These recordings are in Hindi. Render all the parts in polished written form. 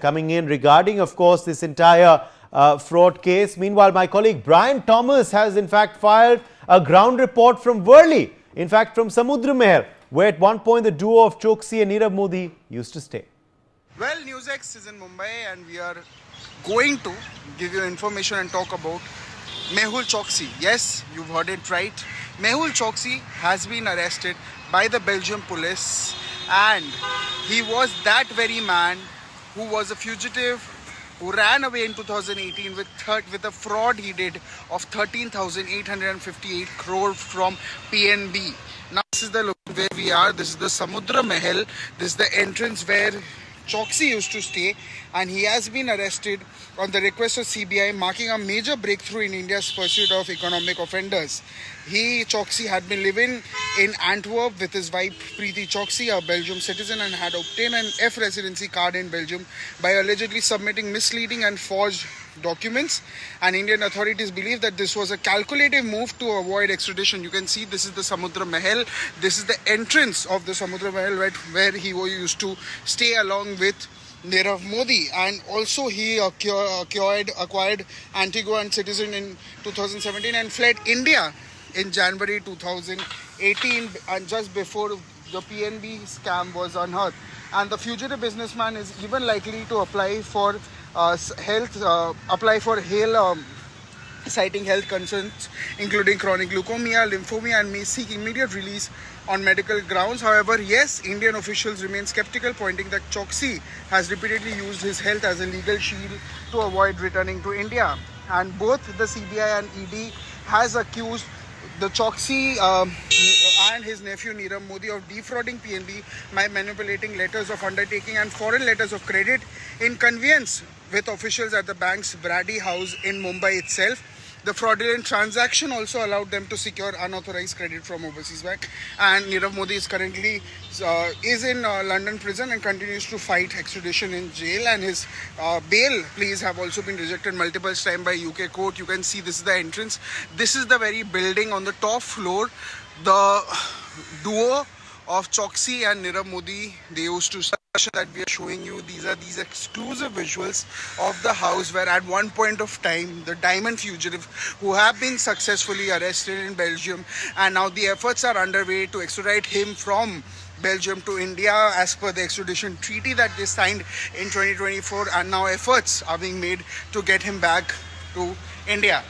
coming in regarding, of course, this entire fraud case. Meanwhile, my colleague Brian Thomas has in fact filed a ground report from Worli, in fact from Samudra Mahal, where at one point the duo of Choksi and Nirav Modi used to stay. Well, NewsX is in Mumbai and we are going to give you information and talk about Mehul Choksi. Yes, you've heard it right. Mehul Choksi has been arrested by the Belgium police, and he was that very man who was a fugitive who ran away in 2018 with a fraud he did of 13,858 crore from PNB. Now this is the location where we are. This is the Samudra Mahal. This is the entrance where Choksi used to stay, and he has been arrested on the request of CBI, marking a major breakthrough in India's pursuit of economic offenders. Choksi had been living in Antwerp with his wife Preeti Choksi, a Belgium citizen, and had obtained an F residency card in Belgium by allegedly submitting misleading and forged documents. And Indian authorities believe that this was a calculative move to avoid extradition. You can see this is the Samudra Mahal. This is the entrance of the Samudra Mahal where he used to stay along with Nirav Modi, and also he acquired Antigua and citizen in 2017 and fled India in January 2018, and just before the PNB scam was unearthed. And the fugitive businessman is even likely to apply for citing health concerns including chronic leukemia, lymphoma, and may seek immediate release on medical grounds. However, yes, Indian officials remain skeptical, pointing that Choksi has repeatedly used his health as a legal shield to avoid returning to India. And both the CBI and ED has accused the Choksi and his nephew Nirav Modi of defrauding PNB by manipulating letters of undertaking and foreign letters of credit in conveyance with officials at the bank's Brady House in Mumbai itself. The fraudulent transaction also allowed them to secure unauthorized credit from overseas bank. And Nirav Modi is currently is in London prison and continues to fight extradition in jail. And his bail pleas have also been rejected multiple times by UK court. You can see this is the entrance. This is the very building on the top floor. The duo of Choksi and Nirav Modi, they used to that we are showing you. These are these exclusive visuals of the house where at one point of time the diamond fugitive who have been successfully arrested in Belgium, and now the efforts are underway to extradite him from Belgium to India as per the extradition treaty that they signed in 2024, and now efforts are being made to get him back to India.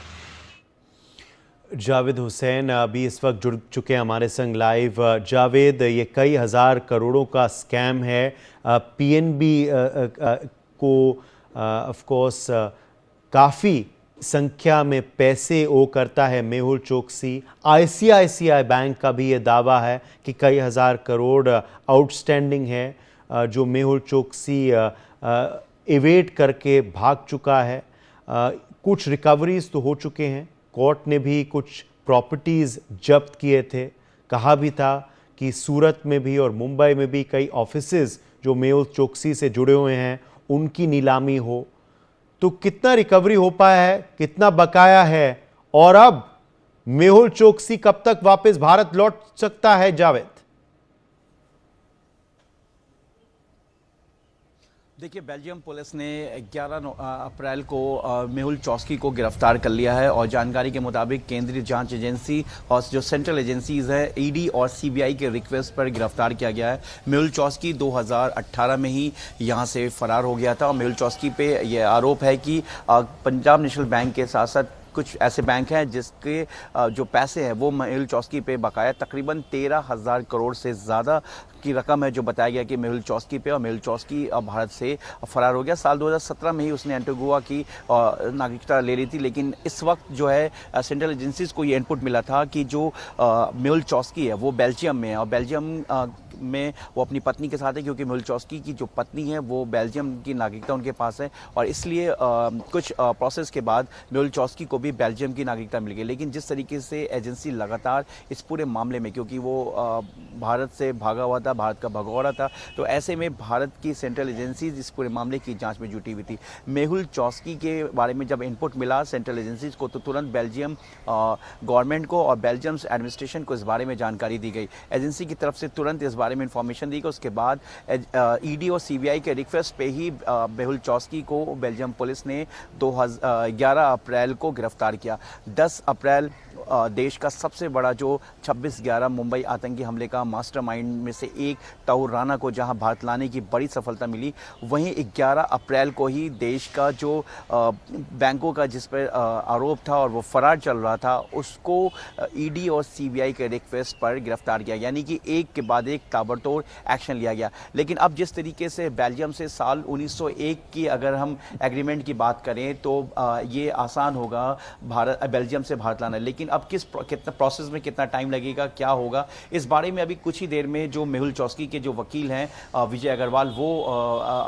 Javed Hussain अभी इस वक्त जुड़ चुके हैं हमारे संग लाइव। जावेद, ये कई हज़ार करोड़ों का स्कैम है। पीएनबी को ऑफ कोर्स काफ़ी संख्या में पैसे ओ करता है मेहुल चोकसी। आईसीआईसीआई बैंक का भी ये दावा है कि कई हज़ार करोड़ आउटस्टैंडिंग है जो मेहुल चोकसी इवेट करके भाग चुका है। कुछ रिकवरीज तो हो चुके हैं, कोर्ट ने भी कुछ प्रॉपर्टीज़ जब्त किए थे। कहा भी था कि सूरत में भी और मुंबई में भी कई ऑफिसेज जो मेहुल चोकसी से जुड़े हुए हैं उनकी नीलामी हो। तो कितना रिकवरी हो पाया है, कितना बकाया है, और अब मेहुल चोकसी कब तक वापस भारत लौट सकता है? जावेद, देखिए, बेल्जियम पुलिस ने 11 अप्रैल को मेहुल चोस्की को गिरफ्तार कर लिया है, और जानकारी के मुताबिक केंद्रीय जांच एजेंसी और जो सेंट्रल एजेंसीज है ईडी और सीबीआई के रिक्वेस्ट पर गिरफ्तार किया गया है। मेहुल चोस्की 2018 में ही यहां से फरार हो गया था, और मेहुल चोस्की पे यह आरोप है कि पंजाब नेशनल बैंक के साथ साथ कुछ ऐसे बैंक हैं जिसके जो पैसे हैं वो मेहुल चोस्की पे बकाया तकरीबन 13,000 करोड़ से ज़्यादा की रकम है, जो बताया गया कि मेहुल चोस्की पे, और मेहुल चोस्की भारत से फरार हो गया। साल 2017 में ही उसने एंटीगुआ की नागरिकता ले ली थी, लेकिन इस वक्त जो है सेंट्रल एजेंसीज को ये इनपुट मिला था कि जो मेहुल चोस्की है वो बेल्जियम में है, और बेल्जियम में वो अपनी पत्नी के साथ है, क्योंकि मेहुल चोस्की की जो पत्नी है वो बेल्जियम की नागरिकता उनके पास है, और इसलिए कुछ प्रोसेस के बाद मेहुल चोस्की को भी बेल्जियम की नागरिकता मिल गई। लेकिन जिस तरीके से एजेंसी लगातार इस पूरे मामले में, क्योंकि वो भारत से भागा हुआ था, भारत का भगोड़ा था, तो ऐसे में भारत की सेंट्रल एजेंसीज इस पूरे मामले की जांच में जुटी हुई थी। मेहुल चोस्की के बारे में जब इनपुट मिला सेंट्रल एजेंसीज को, तो तुरंत बेल्जियम गवर्नमेंट को और बेल्जियम एडमिनिस्ट्रेशन को इस बारे में जानकारी दी गई। एजेंसी की तरफ से तुरंत इस बारे में इंफॉर्मेशन दी कि उसके बाद ईडी और सीबीआई के रिक्वेस्ट पे ही मेहुल चॉस्की को बेल्जियम पुलिस ने 11 अप्रैल को गिरफ्तार किया। 10 अप्रैल देश का सबसे बड़ा जो 26/11 मुंबई आतंकी हमले का मास्टरमाइंड में से एक ताऊर राना को जहां भारत लाने की बड़ी सफलता मिली, वहीं 11 अप्रैल को ही देश का जो बैंकों का जिस पर आरोप था और वो फरार चल रहा था, उसको ईडी और सीबीआई के रिक्वेस्ट पर गिरफ्तार किया, यानी कि एक के बाद एक ताबड़तोड़ एक्शन लिया गया। लेकिन अब जिस तरीके से बेल्जियम से साल 1901 की अगर हम एग्रीमेंट की बात करें तो ये आसान होगा बेल्जियम से भारत लाना, लेकिन अब कितना प्रोसेस में कितना टाइम लगेगा, क्या होगा, इस बारे में अभी कुछ ही देर में जो मेहुल चॉस्की के जो वकील हैं विजय अग्रवाल, वो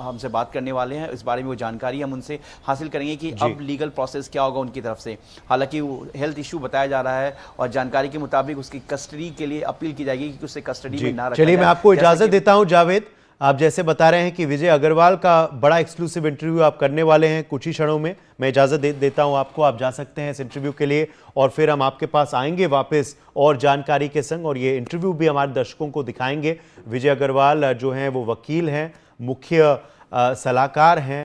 हमसे बात करने वाले हैं। इस बारे में वो जानकारी हम उनसे हासिल करेंगे कि अब लीगल प्रोसेस क्या होगा उनकी तरफ से। हालांकि हेल्थ इशू बताया जा रहा है और जानकारी के मुताबिक उसकी कस्टडी के लिए अपील की जाएगी कि उसे कस्टडी में ना रखा जाए। चलिए, मैं आपको इजाजत देता हूं जावेद। आप जैसे बता रहे हैं कि विजय अग्रवाल का बड़ा एक्सक्लूसिव इंटरव्यू आप करने वाले हैं कुछ ही क्षणों में, मैं इजाजत देता हूं आपको, आप जा सकते हैं इस इंटरव्यू के लिए और फिर हम आपके पास आएंगे वापस और जानकारी के संग, और ये इंटरव्यू भी हमारे दर्शकों को दिखाएंगे। विजय अग्रवाल जो हैं वो वकील हैं, मुख्य सलाहकार हैं